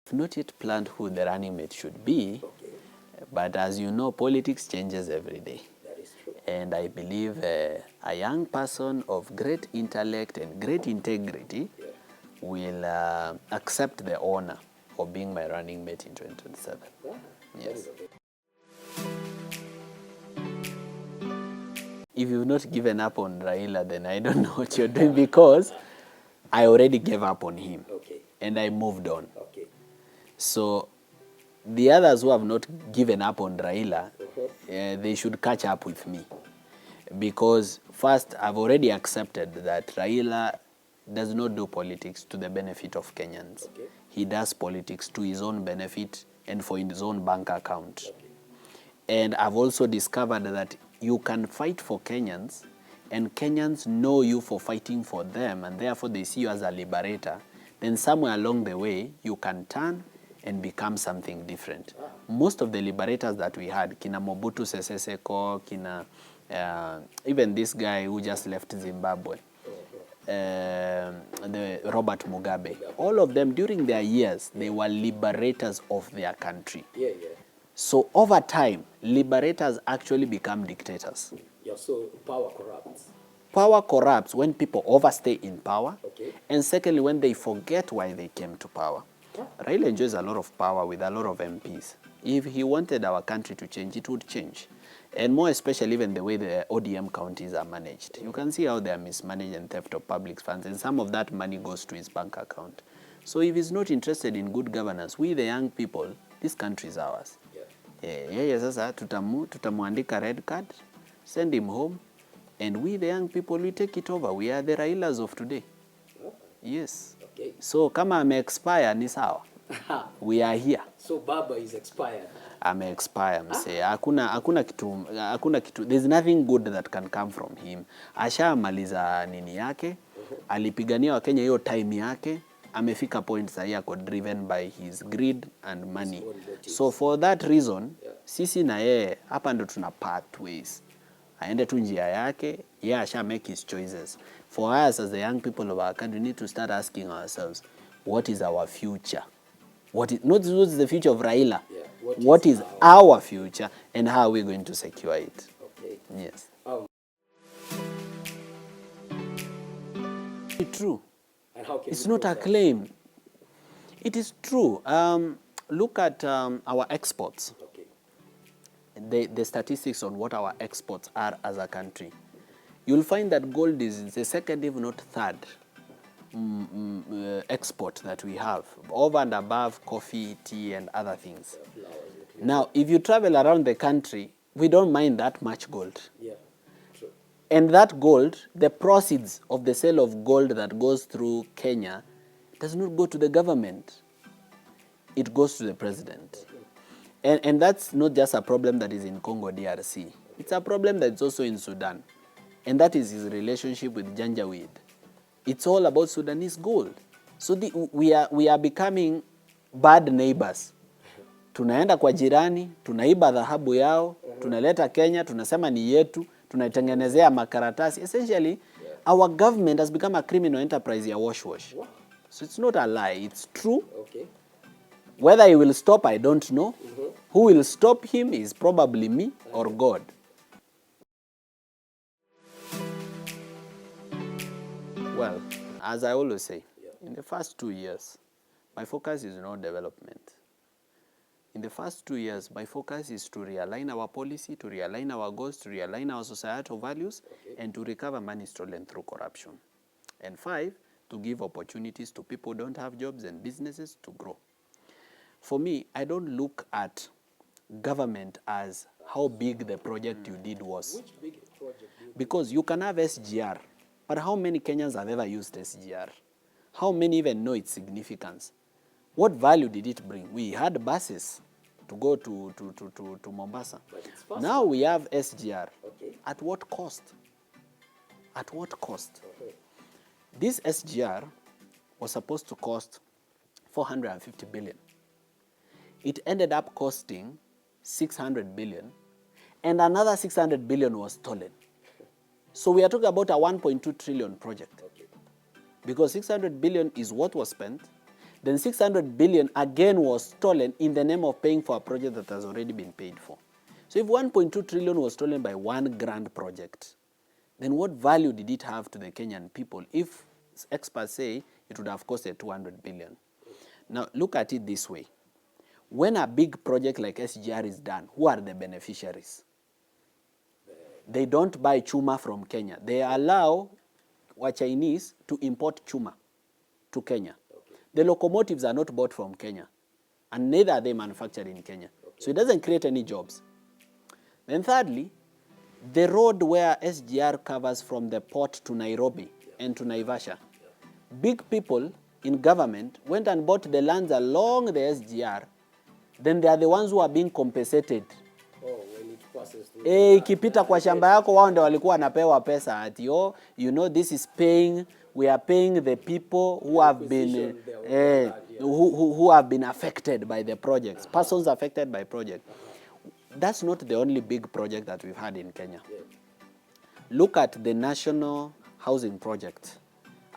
I've not yet planned who the running mate should be, but as you know, politics changes every day. That is true. And I believe a young person of great intellect and great integrity will accept the honor of being my running mate in 2027. Yes. If you've not given up on Raila, then I don't know what you're doing, because I already gave up on him. And I moved on. So the others who have not given up on Raila, they should catch up with me. Because first, I've already accepted that Raila does not do politics to the benefit of Kenyans. He does politics to his own benefit and for his own bank account. And I've also discovered that you can fight for Kenyans, and Kenyans know you for fighting for them, and therefore they see you as a liberator. Then somewhere along the way, you can turn and become something different. Most of the liberators that we had, Kina Mobutu Sese Seko, Kina, even this guy who just left Zimbabwe, the Robert Mugabe, all of them during their years, they were liberators of their country. So over time, liberators actually become dictators. So power corrupts. Power corrupts when people overstay in power, and secondly, when they forget why they came to power. Raila enjoys a lot of power with a lot of MPs. If he wanted our country to change, it would change. And more especially even the way the ODM counties are managed. You can see how they are mismanaged and theft of public funds, and some of that money goes to his bank account. So if he's not interested in good governance, we the young people, this country is ours. Sasa tutamuandika red card, send him home, and we the young people, we take it over. We are the Railas of today. Yes. So kama Ameexpire ni sawa. We are here. So Baba is expired. Ameexpire, msee. Hakuna kitu. There's nothing good that can come from him. Ashamaliza nini yake. Alipigania Wakenya hiyo time yake. Amefika point sasa yako driven by his greed and money. So for that reason, sisi na yeye hapa ndo tuna part ways. Aende tu njia yake, asha make his choices. For us as the young people of our country, we need to start asking ourselves, what is our future? What is the future of Raila? What is our future, and how are we going to secure it? Yes. It's true. It's not a claim. It is true. Look at our exports. The statistics on what our exports are as a country. You'll find that gold is the second, if not third, export that we have, over and above coffee, tea, and other things. Now, if you travel around the country, we don't mine that much gold. True. And that gold, the proceeds of the sale of gold that goes through Kenya does not go to the government. It goes to the president. And that's not just a problem that is in Congo DRC. It's a problem that's also in Sudan. And that is his relationship with Janjaweed. It's all about Sudanese gold. So we are becoming bad neighbors. Tunaenda kwa jirani, tunaiba dhahabu yao, tunaleta Kenya, tunasema ni yetu, tunaitengenezea makaratasi. Essentially, our government has become a criminal enterprise ya wash. So it's not a lie, it's true. Whether he will stop, I don't know. Who will stop him is probably me or God. Well, as I always say, in the first 2 years, my focus is not development. In the first 2 years, my focus is to realign our policy, to realign our goals, to realign our societal values, and to recover money stolen through corruption. And 5, to give opportunities to people who don't have jobs and businesses to grow. For me, I don't look at government as how big the project you did was. Which big project? Because you can have SGR, but how many Kenyans have ever used SGR? How many even know its significance? What value did it bring? We had buses to go to Mombasa. Now we have SGR. At what cost? At what cost? This SGR was supposed to cost 450 billion. It ended up costing 600 billion, and another 600 billion was stolen. So we are talking about a 1.2 trillion project. Because 600 billion is what was spent, Then 600 billion again was stolen in the name of paying for a project that has already been paid for. So if 1.2 trillion was stolen by one grand project, then what value did it have to the Kenyan people if experts say it would have costed 200 billion? Now, look at it this way. When a big project like SGR is done, who are the beneficiaries? They don't buy chuma from Kenya. They allow Chinese to import chuma to Kenya. Okay. The locomotives are not bought from Kenya, and neither are they manufactured in Kenya. Okay. So it doesn't create any jobs. Then thirdly, the road where SGR covers from the port to Nairobi and to Naivasha, big people in government went and bought the lands along the SGR. Then they are the ones who are being compensated. Oh, when it passes through. Ikipita kwa shamba yako wao ndio walikuwa wanapewa pesa ati you know this is paying, we are paying the people who have been who have been affected by the projects, persons affected by project. That's not the only big project that we've had in Kenya. Yeah. Look at the National Housing Project,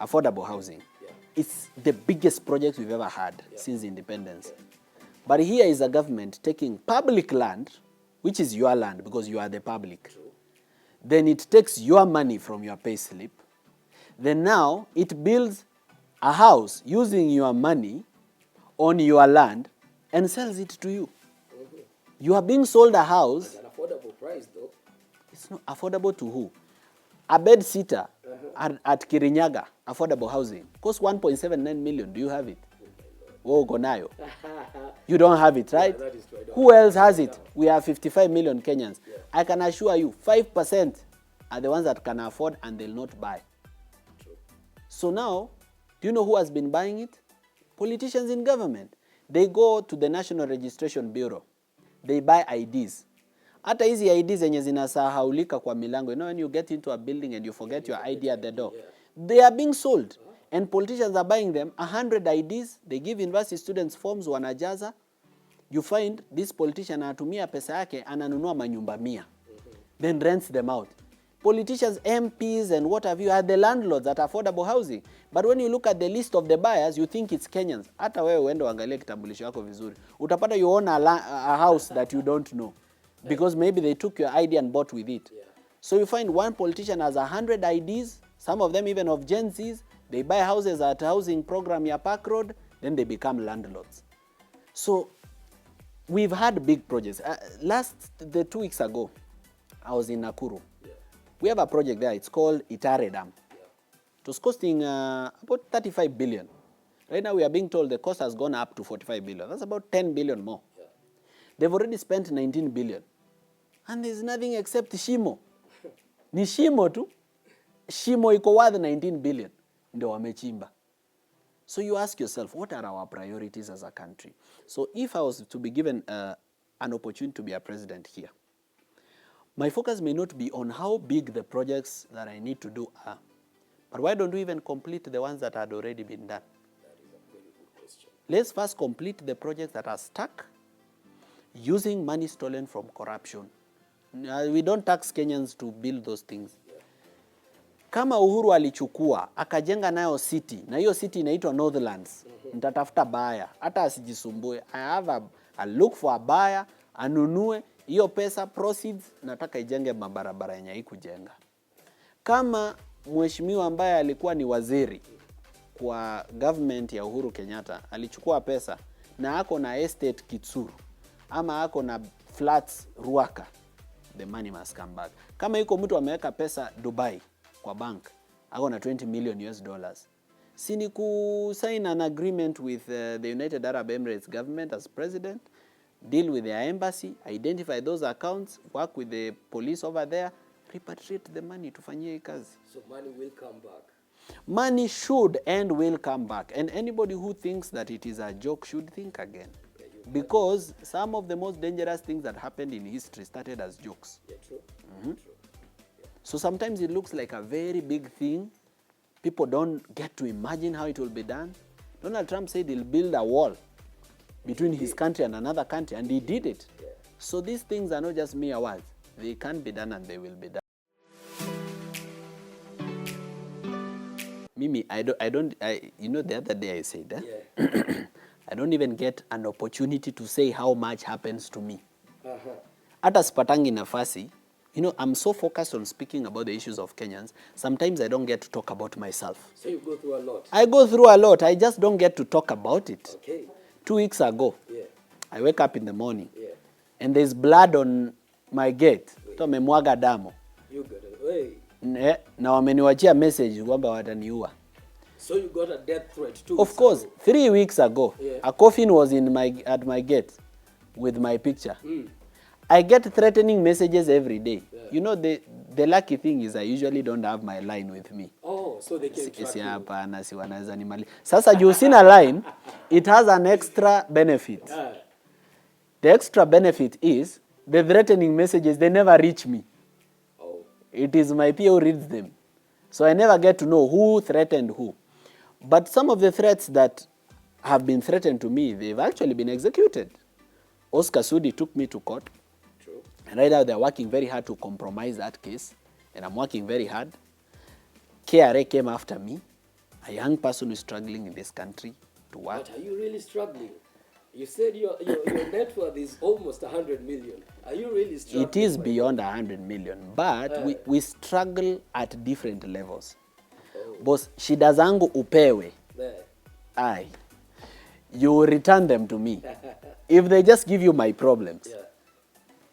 affordable housing. Yeah. It's the biggest project we've ever had since independence. Yeah. But here is a government taking public land, which is your land because you are the public. True. Then it takes your money from your pay slip. Then now it builds a house using your money on your land and sells it to you. You are being sold a house. At an affordable price, though. It's not affordable to who? A bed sitter at Kirinyaga, affordable housing, costs 1.79 million. Do you have it? Oh, Gonayo. You don't have it, right? Yeah, that is true. Who else has it? We have 55 million Kenyans. Yeah. I can assure you, 5% are the ones that can afford and they'll not buy. True. So now, do you know who has been buying it? Politicians in government. They go to the National Registration Bureau. They buy IDs. Hata hizi IDs zenye zinasahaulika kwa milango. You know when you get into a building and you forget your ID at the door. Yeah. They are being sold. And politicians are buying them. 100 IDs. They give university students forms wanajaza. You find this politician anatumia pesa yake ananunua manyumba 100. Then rents them out. Politicians, MPs and what have you are the landlords at affordable housing. But when you look at the list of the buyers, you think it's Kenyans. Hata wewe uende uangalie kitambulisho yako vizuri. Utapata you own a house that you don't know. Because maybe they took your ID and bought with it. Yeah. So you find one politician has 100 IDs, some of them even of Gen Zs. They buy houses at housing program ya Park Road, then they become landlords. So we've had big projects. The 2 weeks ago, I was in Nakuru. Yeah. We have a project there. It's called Itare Dam. Yeah. It was costing about 35 billion. Right now we are being told the cost has gone up to 45 billion. That's about 10 billion more. Yeah. They've already spent 19 billion. And there's nothing except Shimo. Ni Shimo tu. Shimo iko worth 19 billion. Ndio wamechimba. So you ask yourself, what are our priorities as a country? So if I was to be given an opportunity to be a president here, my focus may not be on how big the projects that I need to do are. But why don't we even complete the ones that had already been done? That is a very good question. Let's first complete the projects that are stuck using money stolen from corruption. We don't tax Kenyans to build those things. Yeah. Kama Uhuru alichukua, akajenga nayo city, na hiyo city inaitwa Northlands, nitatafuta buyer, hata asijisumbue. I look for a buyer, anunue, hiyo pesa, proceeds, nataka ijenge mabarabara yenye haikujenga. Kama mheshimiwa ambaye alikuwa ni waziri kwa government ya Uhuru Kenyatta, alichukua pesa, na ako na estate Kitsuru, ama ako na flats Ruaka, the money must come back. Kama yuko mtu ameweka pesa Dubai kwa bank, ako na 20 million US dollars. Sini ku sign an agreement with the United Arab Emirates government as president, deal with their embassy, identify those accounts, work with the police over there, repatriate the money tufanyie kazi. So money will come back. Money should and will come back. And anybody who thinks that it is a joke should think again. Because some of the most dangerous things that happened in history started as jokes. Yeah, true. Mm-hmm. True. Yeah. So sometimes it looks like a very big thing. People don't get to imagine how it will be done. Donald Trump said he'll build a wall between his country and another country, and he did it. Yeah. So these things are not just mere words. They can be done and they will be done. Mimi, you know, the other day I said, Yeah. I don't even get an opportunity to say how much happens to me. Uh-huh. Hata sipatangi nafasi. You know, I'm so focused on speaking about the issues of Kenyans. Sometimes I don't get to talk about myself. So you go through a lot? I go through a lot. I just don't get to talk about it. Okay. 2 weeks ago, Yeah. I wake up in the morning, Yeah. and there's blood on my gate. To memwaga damu. You got it. Hey. Na wameniwachia message kwamba wataniua. So you got a death threat too? Of course, 3 weeks ago, Yeah. a coffin was at my gate with my picture. I get threatening messages every day. Yeah. You know, the lucky thing is I usually don't have my line with me. Oh, so they can track you. Hapana, si wanaweza nimali. Sasa juu sina line, it has an extra benefit. The extra benefit is the threatening messages, they never reach me. Oh. It is my PO who reads them. So I never get to know who threatened who. But some of the threats that have been threatened to me, they've actually been executed. Oscar Sudi took me to court. True. And right now they're working very hard to compromise that case. And I'm working very hard. KRA came after me, a young person who's struggling in this country to work. But are you really struggling? You said your net worth is almost 100 million. Are you really struggling? It is beyond 100 million, but we struggle at different levels. Oh. Boss, shida zangu upewe. Aye. You will return them to me. If they just give you my problems. Yeah.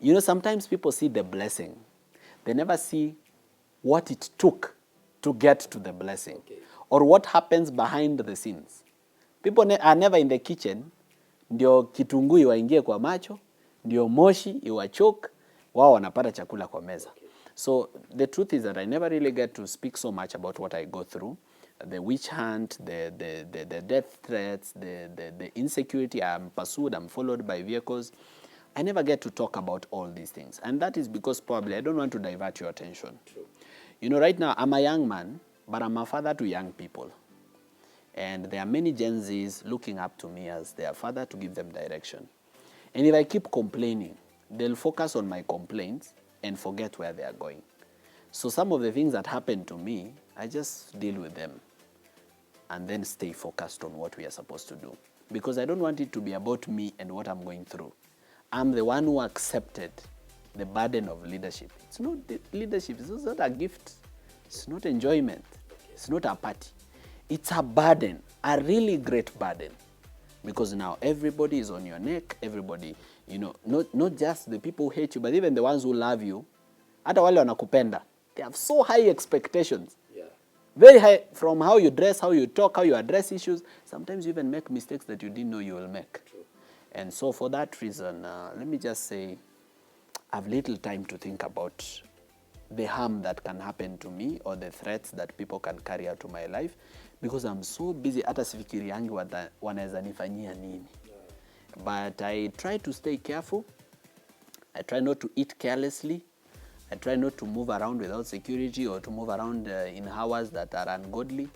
You know, sometimes people see the blessing. They never see what it took to get to the blessing. Okay. Or what happens behind the scenes. People are never in the kitchen. Ndio kitunguu iwaingie kwa macho, ndio moshi iwachoke, wao wanapata chakula kwa meza. Okay. So the truth is that I never really get to speak so much about what I go through. The witch hunt, the death threats, the insecurity. I'm pursued, I'm followed by vehicles. I never get to talk about all these things. And that is because probably I don't want to divert your attention. True. You know, right now I'm a young man, but I'm a father to young people. And there are many Gen Zs looking up to me as their father to give them direction. And if I keep complaining, they'll focus on my complaints and forget where they are going. So some of the things that happen to me, I just deal with them and then stay focused on what we are supposed to do. Because I don't want it to be about me and what I'm going through. I'm the one who accepted the burden of leadership. It's not leadership, it's not a gift. It's not enjoyment. It's not a party. It's a burden, a really great burden. Because now everybody is on your neck, everybody, you know, not just the people who hate you, but even the ones who love you. Hata wale wanakupenda. They have so high expectations. Yeah. Very high, from how you dress, how you talk, how you address issues. Sometimes you even make mistakes that you didn't know you will make. True. And so for that reason, let me just say, I have little time to think about the harm that can happen to me or the threats that people can carry out to my life. Because I'm so busy, hata sifikiriangi wanaweza nifanyia nini. But I try to stay careful. I try not to eat carelessly. I try not to move around without security or to move around in hours that are ungodly.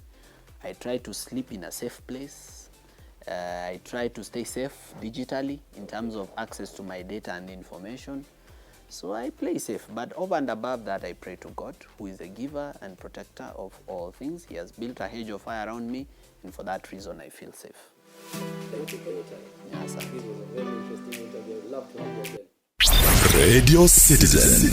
I try to sleep in a safe place. I try to stay safe digitally in terms of access to my data and information. So I play safe, but over and above that, I pray to God, who is the giver and protector of all things. He has built a hedge of fire around me, and for that reason, I feel safe. Thank you for your time. Yes, sir. This was a very interesting interview. I'd love to have you again. Radio Citizen.